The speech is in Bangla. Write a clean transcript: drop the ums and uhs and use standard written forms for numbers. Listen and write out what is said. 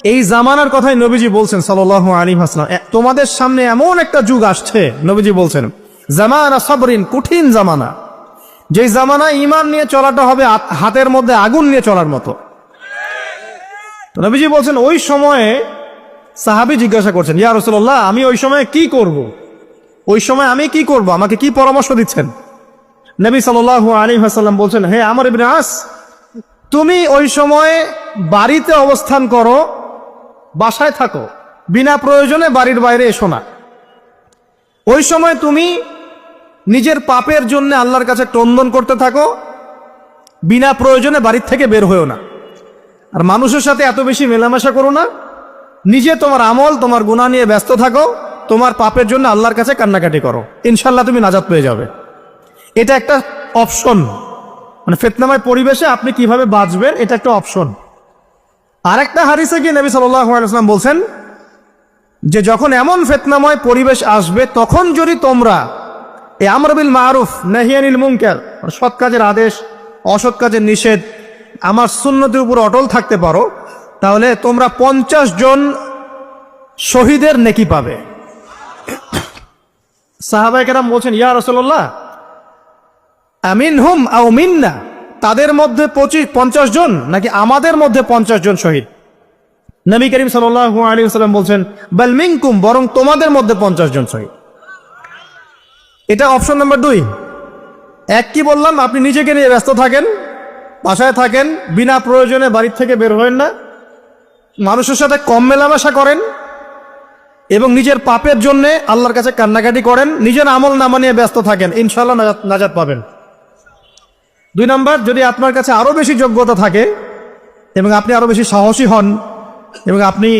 এই জামানার কথাই নবীজি বলছেন সাল্লাল্লাহু আলাইহি ওয়াসাল্লাম, তোমাদের সামনে এমন একটা যুগ আসছে, নবীজি বলছেন জামানা সাবরিন, কঠিন জামানা, যেই জামানায় ঈমান নিয়ে চলাটা হবে হাতের মধ্যে আগুন নিয়ে চলার মতো। নবীজি বলছেন ওই সময়ে সাহাবী জিজ্ঞাসা করছেন, ইয়া রাসূলুল্লাহ, আমি ওই সময়ে কি করব? ওই সময় আমি কি করব, আমাকে কি পরামর্শ দিচ্ছেন? নবী সাল্লাল্লাহু আলাইহি ওয়াসাল্লাম বলছেন, হে আমর ইবনে আস, তুমি ওই সময়ে বাড়িতে অবস্থান করো, বাসায় থাকো, বিনা প্রয়োজনে বাড়ির বাইরে এসো না। ওই সময় তুমি নিজের পাপের জন্য আল্লাহর কাছে ক্রন্দন করতে থাকো, বিনা প্রয়োজনে বাড়ির থেকে বের হয়েও না। আর মানুষের সাথে এত বেশি মেলামেশা করো না, নিজে তোমার আমল, তোমার গুনাহ নিয়ে ব্যস্ত থাকো, তোমার পাপের জন্য আল্লাহর কাছে কান্নাকাটি করো, ইনশাল্লাহ তুমি নাজাত পেয়ে যাবে। এটা একটা অপশন, মানে ফিতনাময় পরিবেশে আপনি কিভাবে বাঁচবেন, এটা একটা অপশন। আরেকটা হাদিসে কি নবী সাল্লাল্লাহু আলাইহি ওয়াসাল্লাম বলছেন যে যখন এমন ফিতনাময় পরিবেশ আসবে, তখন যদি তোমরা এই আমর বিল মারুফ নাহি আনিল মুনকার, সৎ কাজের আদেশ, অসৎ কাজের নিষেধ, আমার সুন্নতের উপর অটল থাকতে পারো, তাহলে তোমরা 50 জন শহীদের নেকি পাবে। সাহাবায়ে কেরাম বলছেন, ইয়া রাসূলুল্লাহ, আমিনহুম আও মিন্না, তাদের মধ্যে 50 জন নাকি আমাদের মধ্যে 50 জন শহীদ? নবী করিম সাল্লাল্লাহু আলাইহি ওয়াসাল্লাম বলছেন, বাল মিনকুম, বরং তোমাদের মধ্যে 50 জন শহীদ। এটা অপশন নাম্বার 2। এক কি বললাম, আপনি নিজেকে নিয়ে ব্যস্ত থাকেন, বাসায় থাকেন, বিনা প্রয়োজনে বাড়ির থেকে বের হবেন না, মানুষের সাথে কম মেলামেশা করেন এবং নিজের পাপের জন্য আল্লাহর কাছে কান্নাকাটি করেন, নিজের আমল নামা নিয়ে ব্যস্ত থাকেন, ইনশাআল্লাহ নাজাত পাবেন। 2 নাম্বার, যদি আপনার কাছে আরো বেশি যোগ্যতা থাকে এবং আপনি আরো বেশি সাহসী হন এবং আপনি